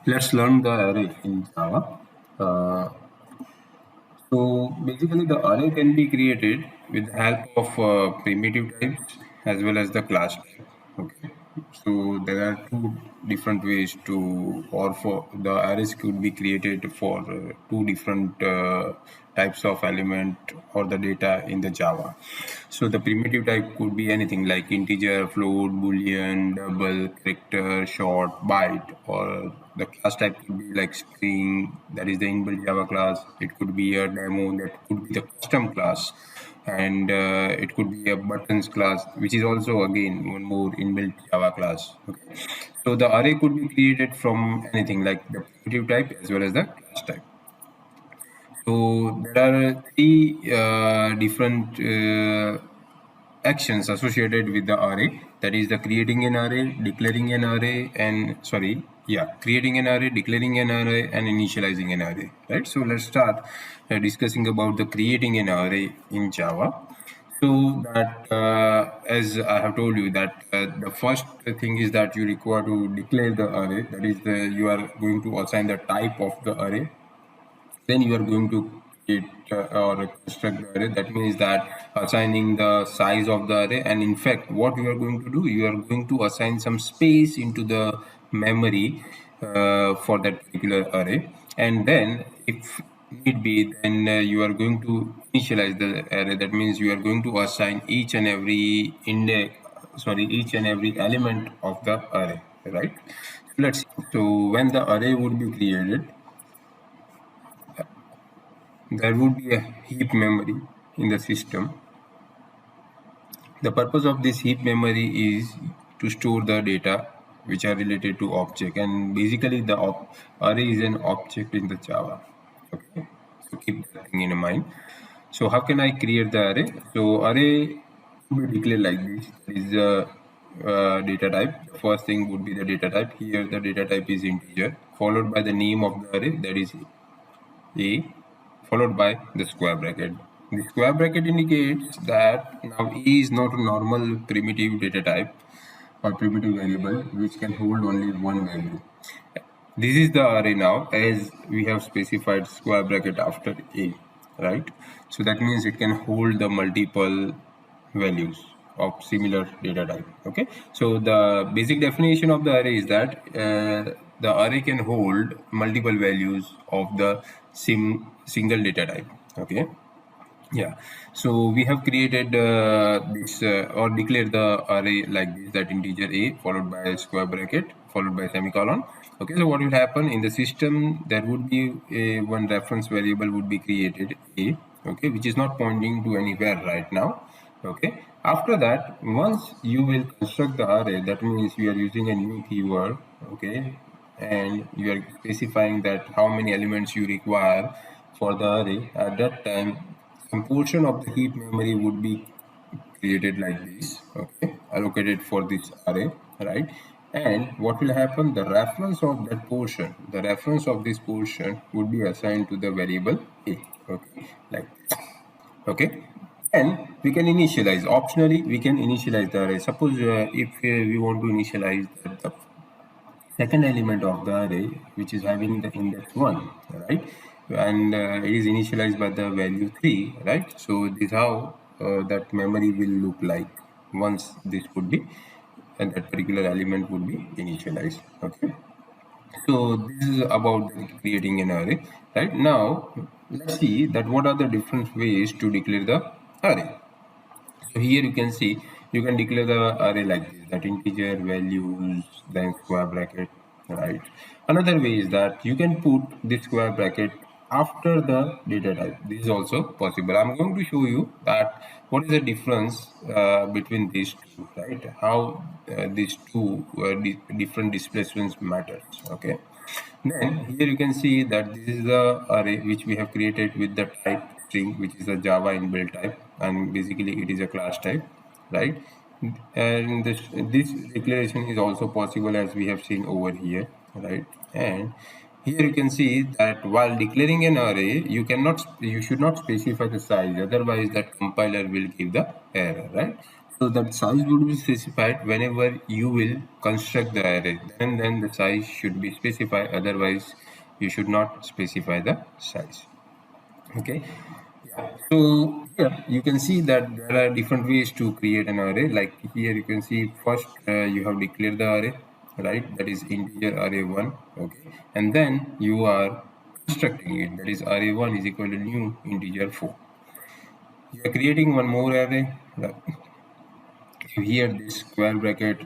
Let's learn the array in Java. Uh, so basically, the array can be created with the help of primitive types as well as the class type. Okay. So there are two different ways to, or for the arrays could be created for two different types of element or the data in the Java. So the primitive type could be anything like integer, float, boolean, double, character, short, byte, or the class type could be like string, that is the inbuilt Java class. It could be a demo, that could be the custom class, and it could be a buttons class, which is also again one more inbuilt Java class. Okay, so the array could be created from anything like the primitive type as well as the class type. So there are three different actions associated with the array, that is the creating an array, declaring an array, and creating an array, declaring an array, and initializing an array, right? So let's start discussing about the creating an array in Java. So that as I have told you that the first thing is that you require to declare the array, that is you are going to assign the type of the array. Then you are going to create or construct the array. That means that assigning the size of the array, and in fact what you are going to do, you are going to assign some space into the memory for that particular array. And then if need be, then you are going to initialize the array. That means you are going to assign each and every each and every element of the array, right? Let's see. So when the array would be created, there would be a heap memory in the system. The purpose of this heap memory is to store the data which are related to object, and basically the array is an object in the Java. Okay, so keep that thing in mind. So how can I create the array? So array will be declared like this. This is a data type. The first thing would be the data type. Here the data type is integer, followed by the name of the array, that is a, followed by the square bracket. The square bracket indicates that now A is not a normal primitive data type or primitive variable which can hold only one value. This is the array now, as we have specified square bracket after A, right? So that means it can hold the multiple values of similar data type. Okay, so the basic definition of the array is that the array can hold multiple values of the single data type. Okay, yeah, so we have created this or declared the array like this, that integer a followed by a square bracket followed by semicolon. Okay, so what will happen in the system, there would be one reference variable would be created a, okay, which is not pointing to anywhere right now. Okay, after that, once you will construct the array, that means you are using a new keyword. Okay, and you are specifying that how many elements you require for the array. At that time, some portion of the heap memory would be created like this, okay, allocated for this array, right? And what will happen, the reference of that portion, the reference of this portion would be assigned to the variable a, okay, like this. Okay, and we can initialize, optionally we can initialize the array. Suppose if we want to initialize the second element of the array, which is having the index 1, right, and it is initialized by the value 3, right? So this is how that memory will look like once this would be, and that particular element would be initialized. Okay, so this is about creating an array. Right now, let's see that what are the different ways to declare the array. So here you can see you can declare the array like this, that integer values then square bracket, right? Another way is that you can put this square bracket after the data type. This is also possible. I'm going to show you that what is the difference between these two, right? How these two different displacements matters. Okay. Then here you can see that this is the array which we have created with the type string, which is a Java inbuilt type, and basically it is a class type, right? And this declaration is also possible as we have seen over here, right? And here you can see that while declaring an array, you should not specify the size, otherwise that compiler will give the error, right? So that size would be specified whenever you will construct the array, and then the size should be specified, otherwise you should not specify the size. Okay. So here you can see that there are different ways to create an array. Like here you can see first you have declared the array, right? That is integer array1. Okay, and then you are constructing it. That is array1 is equal to new integer 4. You are creating one more array. Right? Here this square bracket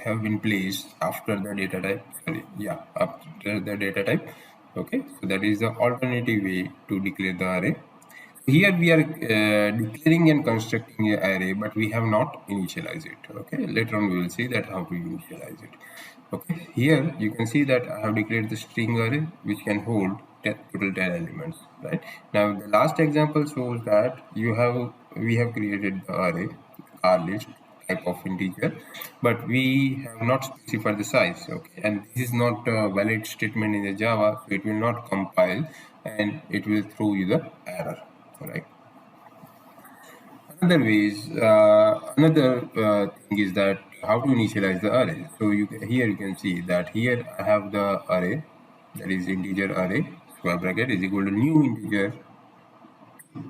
have been placed after the data type. Sorry, yeah, after the data type. Okay, so that is the alternative way to declare the array. Here we are declaring and constructing an array, but we have not initialized it. Okay, later on we will see that how to initialize it. Okay, here you can see that I have declared the string array which can hold total 10 elements. Right now, the last example shows that we have created the array R list type of integer, but we have not specified the size. Okay, and this is not a valid statement in the Java, so it will not compile and it will throw you the error. Right. Another thing is that how to initialize the array. So here you can see that here I have the array, that is integer array square bracket is equal to new integer,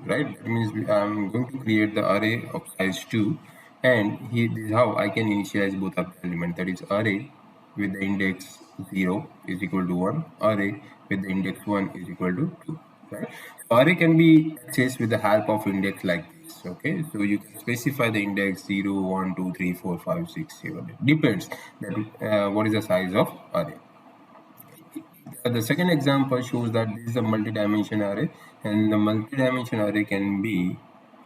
right? That means I'm going to create the array of size 2, and here this is how I can initialize both of the elements. That is array with the index 0 is equal to 1, array with the index 1 is equal to 2. Right? So array can be accessed with the help of index like this. Okay, so you can specify the index 0, 1, 2, 3, 4, 5, 6, 7. It depends that what is the size of array. The second example shows that this is a multi-dimension array, and the multi-dimension array can be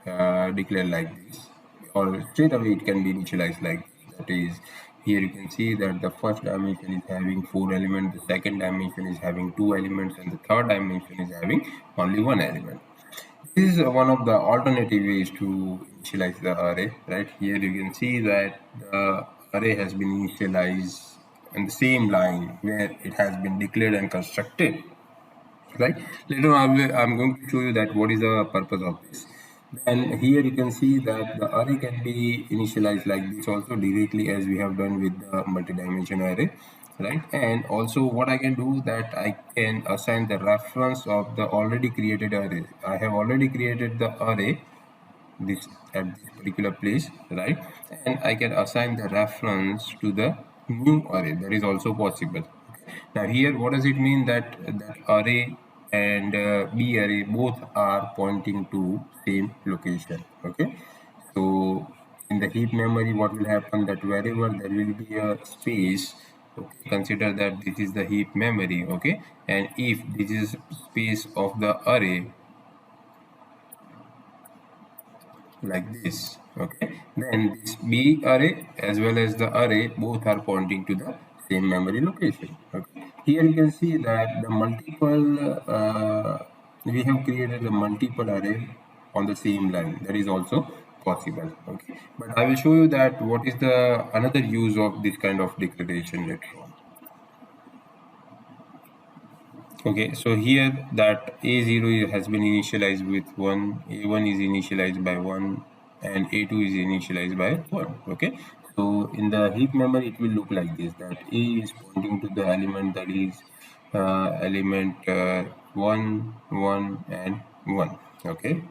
declared like this, or straight away it can be initialized like this. That is, here you can see that the first dimension is having 4 elements, the second dimension is having 2 elements, and the third dimension is having only 1 element. This is one of the alternative ways to initialize the array. Right here you can see that the array has been initialized on the same line where it has been declared and constructed. Right, later on I'm going to show you that what is the purpose of this. And here you can see that the array can be initialized like this also directly, as we have done with the multi-dimension array. Right, and also what I can do that I can assign the reference of the already created array. I have already created the array this at this particular place, right, and I can assign the reference to the new array. That is also possible. Now here what does it mean? That array and B array both are pointing to same location. Okay, so in the heap memory what will happen, that wherever there will be a space, okay, consider that this is the heap memory. Okay, and if this is space of the array like this, okay, then this B array as well as the array both are pointing to the same memory location. Okay, here you can see that the multiple we have created a multiple array on the same line. That is also possible. Okay, but I will show you that what is the another use of this kind of declaration later on. Okay, so here that A0 has been initialized with 1, A1 is initialized by 1, and A2 is initialized by 1. Okay, so in the heap memory it will look like this, that A is pointing to the element, that is element 1, 1 and 1. Okay,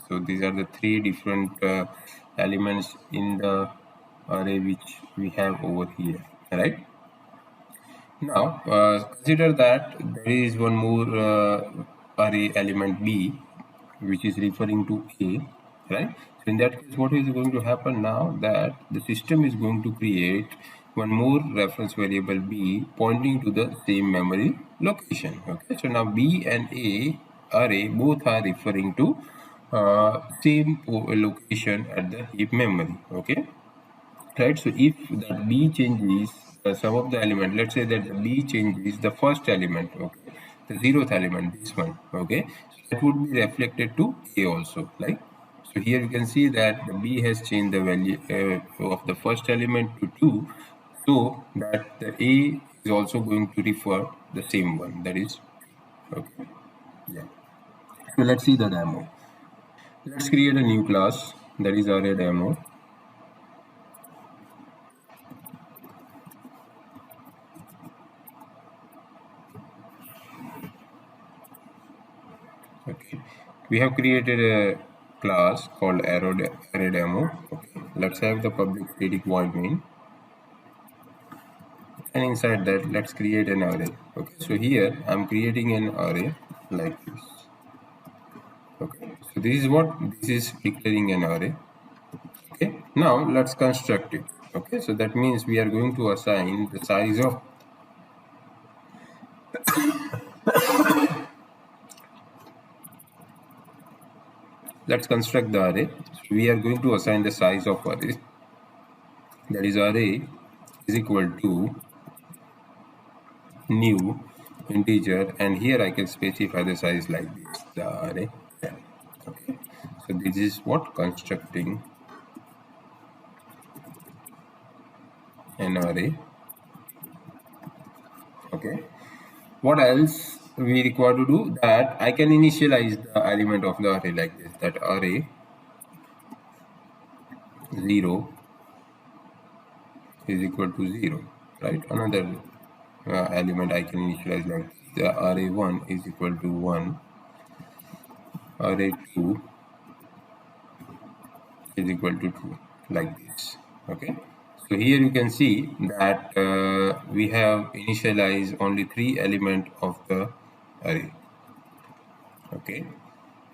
so these are the three different elements in the array which we have over here, right? Now, consider that there is one more array element B, which is referring to A, right? So in that case, what is going to happen now, that the system is going to create one more reference variable B pointing to the same memory location. Okay, so now B and A array both are referring to same location at the heap memory. Okay, right? So if that B changes some of the element, let's say that the B changes the first element, okay, the 0th element, this one, okay, so that would be reflected to A also, like. So here you can see that the B has changed the value of the first element to 2, so that the A is also going to refer the same one, that is okay. Yeah, so let's see the demo. Let's create a new class, that is array demo. Okay, we have created a class called array demo. Okay, let's have the public static void main, and inside that let's create an array. Okay, so here I'm creating an array like this. Okay, so this is what this is declaring an array. Okay, now let's construct it. Okay, so that means we are going to assign the size of let's construct the array. So we are going to assign the size of array, that is array is equal to new integer, and here I can specify the size like this, the array 10. Okay, so this is what constructing an array. Okay, what else we require to do? That I can initialize the element of the array like this, that array 0 is equal to 0, right? Another element I can initialize like the array 1 is equal to 1, array 2 is equal to 2, like this. Okay, so here you can see that we have initialized only 3 elements of the array. Okay,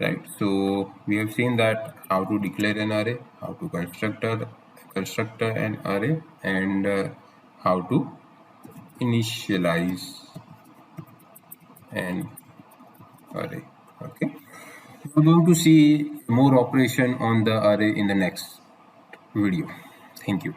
right, so we have seen that how to declare an array, how to construct an array, and how to initialize an array. Okay, we're going to see more operation on the array in the next video. Thank you.